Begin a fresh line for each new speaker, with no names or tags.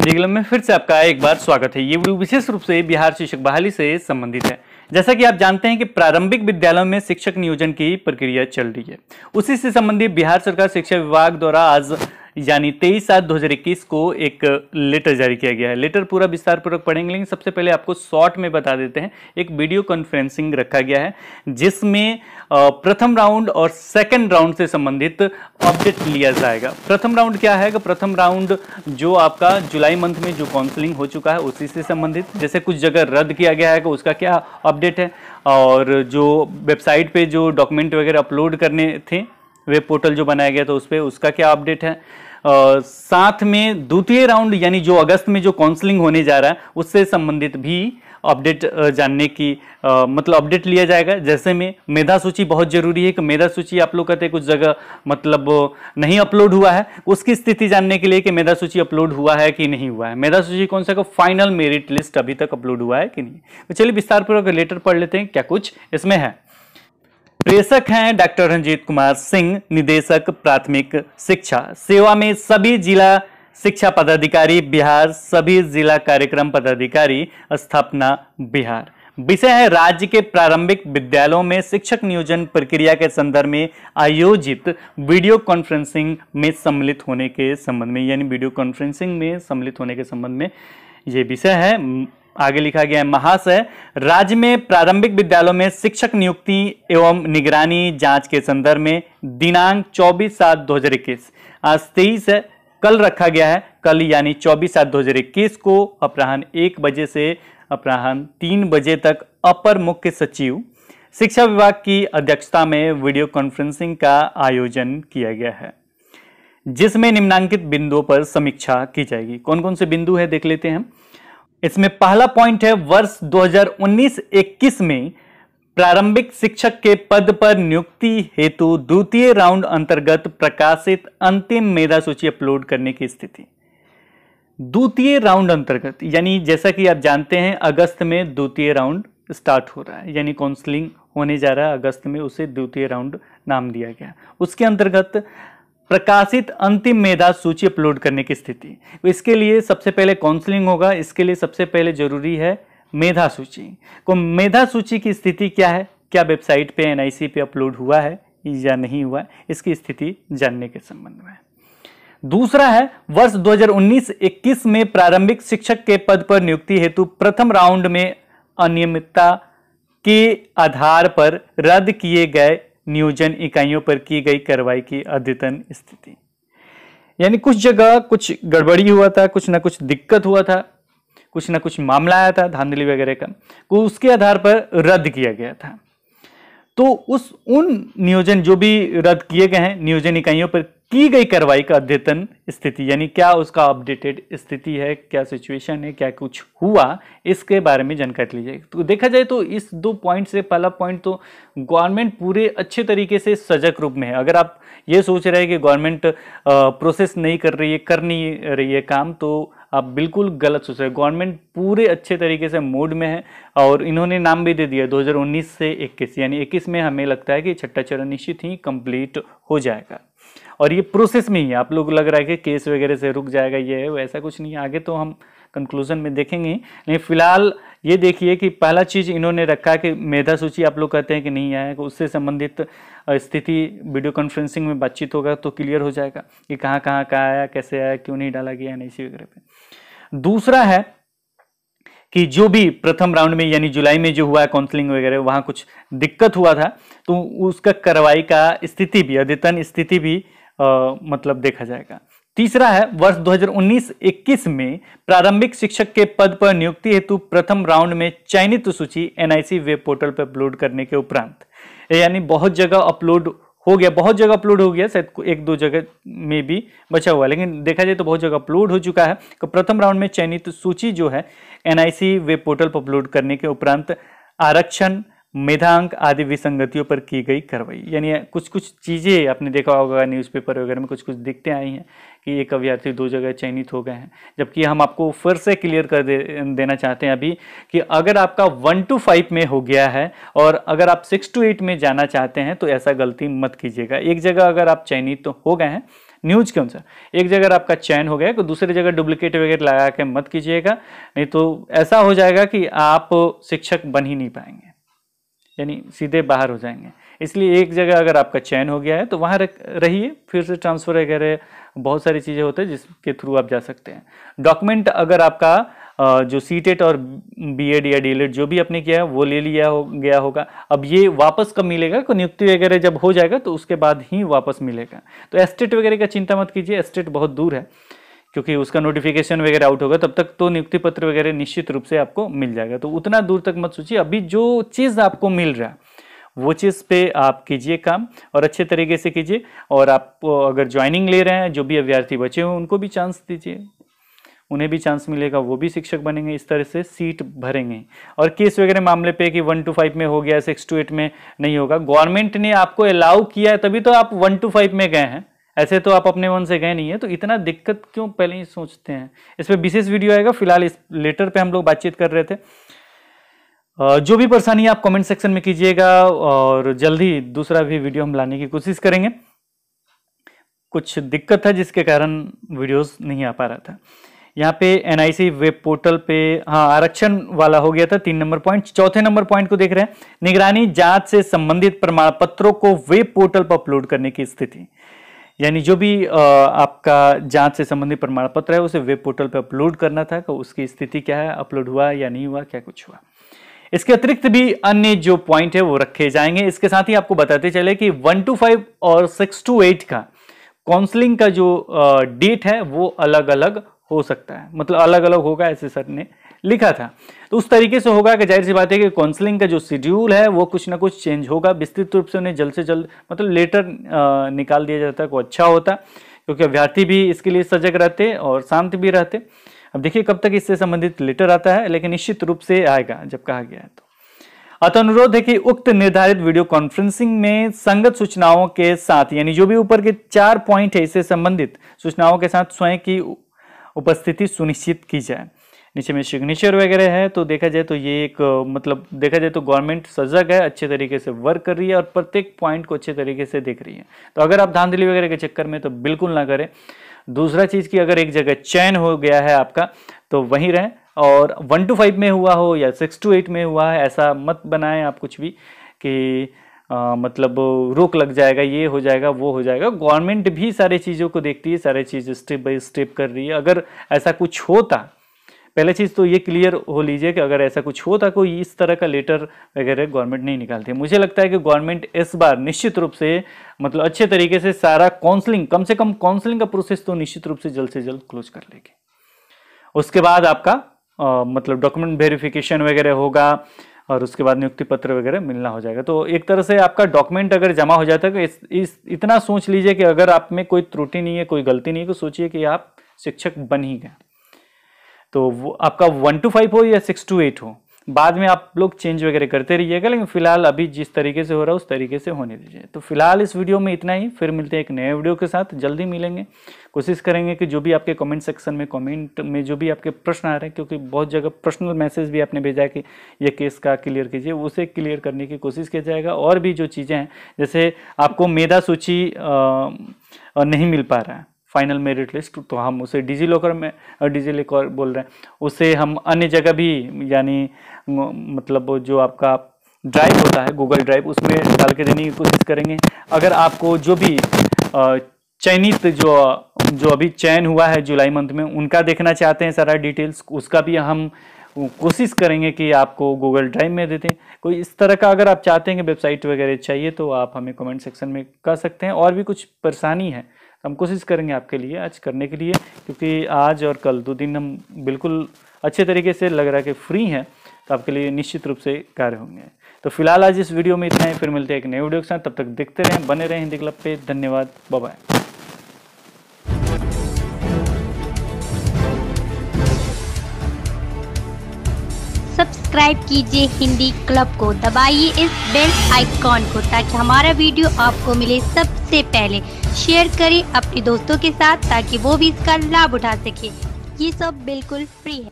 विद्यालय में फिर से आपका एक बार स्वागत है। ये वीडियो विशेष रूप से बिहार शिक्षक बहाली से संबंधित है। जैसा कि आप जानते हैं कि प्रारंभिक विद्यालयों में शिक्षक नियोजन की प्रक्रिया चल रही है, उसी से संबंधित बिहार सरकार शिक्षा विभाग द्वारा आज यानी 23/7/2021 को एक लेटर जारी किया गया है। लेटर पूरा विस्तार पूर्वक पढ़ेंगे, लेकिन सबसे पहले आपको शॉर्ट में बता देते हैं। एक वीडियो कॉन्फ्रेंसिंग रखा गया है जिसमें प्रथम राउंड और सेकंड राउंड से संबंधित अपडेट लिया जाएगा। प्रथम राउंड क्या है? प्रथम राउंड जो आपका जुलाई मंथ में जो काउंसलिंग हो चुका है उसी से संबंधित, जैसे कुछ जगह रद्द किया गया है उसका क्या अपडेट है, और जो वेबसाइट पे जो डॉक्यूमेंट वगैरह अपलोड करने थे, वेब पोर्टल जो बनाया गया था उस पर, उसका क्या अपडेट है। साथ में द्वितीय राउंड यानी जो अगस्त में जो काउंसलिंग होने जा रहा है उससे संबंधित भी अपडेट जानने की मतलब अपडेट लिया जाएगा। जैसे में मेधा सूची बहुत जरूरी है कि मेधा सूची आप लोग कहते हैं कुछ जगह मतलब नहीं अपलोड हुआ है, उसकी स्थिति जानने के लिए कि मेधा सूची अपलोड हुआ है कि नहीं हुआ है। मेधा सूची कौन सा का फाइनल मेरिट लिस्ट अभी तक अपलोड हुआ है कि नहीं। तो चलिए विस्तार पूर्वक लेटर पढ़ लेते हैं क्या कुछ इसमें है। प्रेषक हैं डॉक्टर रंजीत कुमार सिंह, निदेशक प्राथमिक शिक्षा सेवा में सभी जिला शिक्षा पदाधिकारी बिहार, सभी जिला कार्यक्रम पदाधिकारी स्थापना बिहार। विषय है राज्य के प्रारंभिक विद्यालयों में शिक्षक नियोजन प्रक्रिया के संदर्भ में आयोजित वीडियो कॉन्फ्रेंसिंग में सम्मिलित होने के संबंध में, यानी वीडियो कॉन्फ्रेंसिंग में सम्मिलित होने के संबंध में ये विषय है। आगे लिखा गया है, महाशय, राज्य में प्रारंभिक विद्यालयों में शिक्षक नियुक्ति एवं निगरानी जांच के संदर्भ में दिनांक 24/7/2021 आज 23 है, कल रखा गया है। कल यानी 24/7/2021 को अपराह्न 1 बजे से अपराह्न 3 बजे तक अपर मुख्य सचिव शिक्षा विभाग की अध्यक्षता में वीडियो कॉन्फ्रेंसिंग का आयोजन किया गया है, जिसमें निम्नांकित बिंदुओं पर समीक्षा की जाएगी। कौन कौन से बिंदु है देख लेते हैं। इसमें पहला पॉइंट है, वर्ष 2019-21 में प्रारंभिक शिक्षक के पद पर नियुक्ति हेतु द्वितीय राउंड अंतर्गत प्रकाशित अंतिम मेधा सूची अपलोड करने की स्थिति। द्वितीय राउंड अंतर्गत यानी जैसा कि आप जानते हैं अगस्त में द्वितीय राउंड स्टार्ट हो रहा है, यानी काउंसलिंग होने जा रहा है अगस्त में, उसे द्वितीय राउंड नाम दिया गया। उसके अंतर्गत प्रकाशित अंतिम मेधा सूची अपलोड करने की स्थिति। इसके लिए सबसे पहले काउंसलिंग होगा, इसके लिए सबसे पहले जरूरी है मेधा सूची को। मेधा सूची की स्थिति क्या है, क्या वेबसाइट पे एनआईसी पे अपलोड हुआ है या नहीं हुआ है, इसकी स्थिति जानने के संबंध में। दूसरा है, वर्ष 2019-21 में प्रारंभिक शिक्षक के पद पर नियुक्ति हेतु प्रथम राउंड में अनियमितता के आधार पर रद्द किए गए नियोजन इकाइयों पर की गई कार्रवाई की अद्यतन स्थिति। यानी कुछ जगह कुछ गड़बड़ी हुआ था, कुछ ना कुछ दिक्कत हुआ था, कुछ ना कुछ मामला आया था धांधली वगैरह का, को उसके आधार पर रद्द किया गया था। तो उन नियोजन जो भी रद्द किए गए हैं नियोजन इकाइयों पर की गई कार्रवाई का अद्यतन स्थिति, यानी क्या उसका अपडेटेड स्थिति है, क्या सिचुएशन है, क्या कुछ हुआ, इसके बारे में जानकारी ली जाएगी। तो देखा जाए तो इस 2 पॉइंट से पहला पॉइंट तो गवर्नमेंट पूरे अच्छे तरीके से सजग रूप में है। अगर आप ये सोच रहे हैं कि गवर्नमेंट प्रोसेस नहीं कर रही है, कर नहीं रही है काम, तो आप बिल्कुल गलत सोच रहे हैं। गवर्नमेंट पूरे अच्छे तरीके से मोड में है और इन्होंने नाम भी दे दिया 2019 से 21, यानी 21 में हमें लगता है कि छठा चरण निश्चित ही कंप्लीट हो जाएगा और ये प्रोसेस में ही है। आप लोग लग रहा है कि केस वगैरह से रुक जाएगा, ये है वैसा कुछ नहीं है, आगे तो हम कंक्लूजन में देखेंगे। लेकिन फिलहाल ये देखिए कि पहला चीज इन्होंने रखा कि मेधा सूची आप लोग कहते हैं कि नहीं आया, उससे संबंधित स्थिति वीडियो कॉन्फ्रेंसिंग में बातचीत होगा तो क्लियर हो जाएगा कि कहाँ आया, कैसे आया, क्यों नहीं डाला गया, नहीं वगैरह पे। दूसरा है कि जो भी प्रथम राउंड में यानी जुलाई में जो हुआ है काउंसलिंग वगैरह, वहां कुछ दिक्कत हुआ था तो उसका कार्रवाई का स्थिति भी, अद्यतन स्थिति भी मतलब देखा जाएगा। तीसरा है, वर्ष 2019-21 में प्रारंभिक शिक्षक के पद पर नियुक्ति हेतु प्रथम राउंड में चयनित सूची एनआईसी वेब पोर्टल पर अपलोड करने के उपरांत, यानी बहुत जगह अपलोड हो गया, बहुत जगह अपलोड हो गया, शायद 1-2 जगह में भी बचा हुआ, लेकिन देखा जाए तो बहुत जगह अपलोड हो चुका है। तो प्रथम राउंड में चयनित सूची जो है एनआईसी वेब पोर्टल पर अपलोड करने के उपरांत आरक्षण, मेधांक आदि विसंगतियों पर की गई कार्रवाई। यानी कुछ कुछ चीजें आपने देखा होगा न्यूज़पेपर वगैरह में, कुछ कुछ दिक्कतें आई हैं कि एक अभ्यर्थी 2 जगह चयनित हो गए हैं, जबकि हम आपको फिर से क्लियर कर देना चाहते हैं अभी कि अगर आपका 1 to 5 में हो गया है और अगर आप 6 to 8 में जाना चाहते हैं तो ऐसा गलती मत कीजिएगा। एक जगह अगर आप चयनित तो हो गए हैं न्यूज के अनुसार। एक जगह आपका चयन हो गया तो दूसरी जगह डुप्लीकेट वगैरह लगा के मत कीजिएगा, नहीं तो ऐसा हो जाएगा कि आप शिक्षक बन ही नहीं पाएंगे, यानी सीधे बाहर हो जाएंगे। इसलिए एक जगह अगर आपका चयन हो गया है तो वहाँ रहिए, फिर से ट्रांसफ़र वगैरह बहुत सारी चीज़ें होती हैं जिसके थ्रू आप जा सकते हैं। डॉक्यूमेंट अगर आपका जो सीटेट और बीएड या डीएलएड जो भी आपने किया है वो ले लिया गया होगा, अब ये वापस कब मिलेगा, को नियुक्ति वगैरह जब हो जाएगा तो उसके बाद ही वापस मिलेगा। तो एस्टेट वगैरह का चिंता मत कीजिए, एस्टेट बहुत दूर है, क्योंकि उसका नोटिफिकेशन वगैरह आउट होगा तब तक तो नियुक्ति पत्र वगैरह निश्चित रूप से आपको मिल जाएगा। तो उतना दूर तक मत सोचिए, अभी जो चीज़ आपको मिल रहा है वो चीज़ पे आप कीजिए काम और अच्छे तरीके से कीजिए। और आप अगर ज्वाइनिंग ले रहे हैं, जो भी अभ्यर्थी बचे हुए उनको भी चांस दीजिए, उन्हें भी चांस मिलेगा, वो भी शिक्षक बनेंगे, इस तरह से सीट भरेंगे। और केस वगैरह मामले पे कि 1 to 5 में हो गया, 6 to 8 में नहीं होगा, गवर्नमेंट ने आपको अलाउ किया है तभी तो आप 1 to 5 में गए हैं, ऐसे तो आप अपने मन से गए नहीं है। तो इतना दिक्कत क्यों पहले ही सोचते हैं। इस पर विशेष वीडियो आएगा, फिलहाल इस लेटर पे हम लोग बातचीत कर रहे थे। जो भी परेशानी आप कमेंट सेक्शन में कीजिएगा और जल्दी दूसरा भी वीडियो हम लाने की कोशिश करेंगे। कुछ दिक्कत है जिसके कारण वीडियोस नहीं आ पा रहा था। यहाँ पे एनआईसी वेब पोर्टल पे हाँ आरक्षण वाला हो गया था 3 नंबर पॉइंट। चौथे नंबर पॉइंट को देख रहे हैं, निगरानी जांच से संबंधित प्रमाण पत्रों को वेब पोर्टल पर अपलोड करने की स्थिति, यानी जो भी आपका जांच से संबंधित प्रमाण पत्र है उसे वेब पोर्टल पर अपलोड करना था, तो उसकी स्थिति क्या है, अपलोड हुआ या नहीं हुआ, क्या कुछ हुआ। इसके अतिरिक्त भी अन्य जो पॉइंट है वो रखे जाएंगे। इसके साथ ही आपको बताते चले कि 1 to 5 और 6 to 8 का काउंसलिंग का जो डेट है वो अलग अलग हो सकता है, मतलब अलग अलग होगा, ऐसे सर ने लिखा था। तो उस तरीके से होगा कि जाहिर सी बात है कि काउंसलिंग का जो शेड्यूल है वो कुछ ना कुछ चेंज होगा। विस्तृत रूप से उन्हें जल्द से जल्द मतलब लेटर निकाल दिया जाता वो अच्छा होता, क्योंकि अभ्यर्थी भी इसके लिए सजग रहते और शांत भी रहते। अब देखिए कब तक इससे संबंधित लेटर आता है, लेकिन निश्चित रूप से आएगा जब कहा गया है। तो अतः अनुरोध है कि उक्त निर्धारित वीडियो कॉन्फ्रेंसिंग में संगत सूचनाओं के साथ, यानी जो भी ऊपर के 4 पॉइंट है इससे संबंधित सूचनाओं के साथ स्वयं की उपस्थिति सुनिश्चित की जाए। नीचे में सिग्नेचर वगैरह है, तो देखा जाए तो ये एक मतलब देखा जाए तो गवर्नमेंट सजग है, अच्छे तरीके से वर्क कर रही है और प्रत्येक पॉइंट को अच्छे तरीके से देख रही है। तो अगर आप धांधली वगैरह के चक्कर में तो बिल्कुल ना करें। दूसरा चीज़ की अगर एक जगह चयन हो गया है आपका तो वहीं रहें, और 1 to 5 में हुआ हो या 6 to 8 में हुआ है ऐसा मत बनाएं आप कुछ भी कि मतलब रोक लग जाएगा, ये हो जाएगा, वो हो जाएगा। गवर्नमेंट भी सारी चीज़ों को देखती है, सारी चीज़ स्टेप बाय स्टेप कर रही है। अगर ऐसा कुछ होता, पहले चीज़ तो ये क्लियर हो लीजिए कि अगर ऐसा कुछ होता, कोई इस तरह का लेटर वगैरह गवर्नमेंट नहीं निकालती। मुझे लगता है कि गवर्नमेंट इस बार निश्चित रूप से मतलब अच्छे तरीके से सारा काउंसलिंग, कम से कम काउंसलिंग का प्रोसेस तो निश्चित रूप से जल्द क्लोज कर लेगी। उसके बाद आपका मतलब डॉक्यूमेंट वेरिफिकेशन वगैरह होगा और उसके बाद नियुक्ति पत्र वगैरह मिलना हो जाएगा। तो एक तरह से आपका डॉक्यूमेंट अगर जमा हो जाता है तो इतना सोच लीजिए कि अगर आप में कोई त्रुटि नहीं है, कोई गलती नहीं है, तो सोचिए कि आप शिक्षक बन ही गए। तो वो आपका 1 to 5 हो या 6 to 8 हो, बाद में आप लोग चेंज वगैरह करते रहिएगा, लेकिन फिलहाल अभी जिस तरीके से हो रहा है उस तरीके से होने दीजिए। तो फिलहाल इस वीडियो में इतना ही, फिर मिलते हैं एक नए वीडियो के साथ, जल्दी मिलेंगे। कोशिश करेंगे कि जो भी आपके कमेंट सेक्शन में कमेंट में जो भी आपके प्रश्न आ रहे हैं, क्योंकि बहुत जगह पर्सनल मैसेज भी आपने भेजा है कि ये केस का क्लियर कीजिए, उसे क्लियर करने की कोशिश किया जाएगा। और भी जो चीज़ें हैं, जैसे आपको मेधा सूची नहीं मिल पा रहा है फाइनल मेरिट लिस्ट, तो हम उसे डिजीलॉकर में डिजीलॉकर बोल रहे हैं, उसे हम अन्य जगह भी यानी मतलब जो आपका ड्राइव होता है गूगल ड्राइव उसमें डाल के देने की कोशिश करेंगे। अगर आपको जो भी चयनित जो अभी चयन हुआ है जुलाई मंथ में उनका देखना चाहते हैं सारा डिटेल्स, उसका भी हम कोशिश करेंगे कि आपको गूगल ड्राइव में देते हैं। कोई इस तरह का अगर आप चाहते हैं कि वेबसाइट वगैरह चाहिए तो आप हमें कमेंट सेक्शन में कर सकते हैं। और भी कुछ परेशानी है हम कोशिश करेंगे आपके लिए आज करने के लिए, क्योंकि आज और कल 2 दिन हम बिल्कुल अच्छे तरीके से लग रहा है कि फ्री हैं, तो आपके लिए निश्चित रूप से कार्य होंगे। तो फिलहाल आज इस वीडियो में इतना ही, फिर मिलते हैं एक नए वीडियो के साथ। तब तक देखते रहें, बने रहें हिंदी क्लब पे। धन्यवाद, बाय बाय।
सब्सक्राइब कीजिए हिंदी क्लब को, दबाइए इस बेल आइकॉन को ताकि हमारा वीडियो आपको मिले सबसे पहले। शेयर करें अपने दोस्तों के साथ ताकि वो भी इसका लाभ उठा सके। ये सब बिल्कुल फ्री है।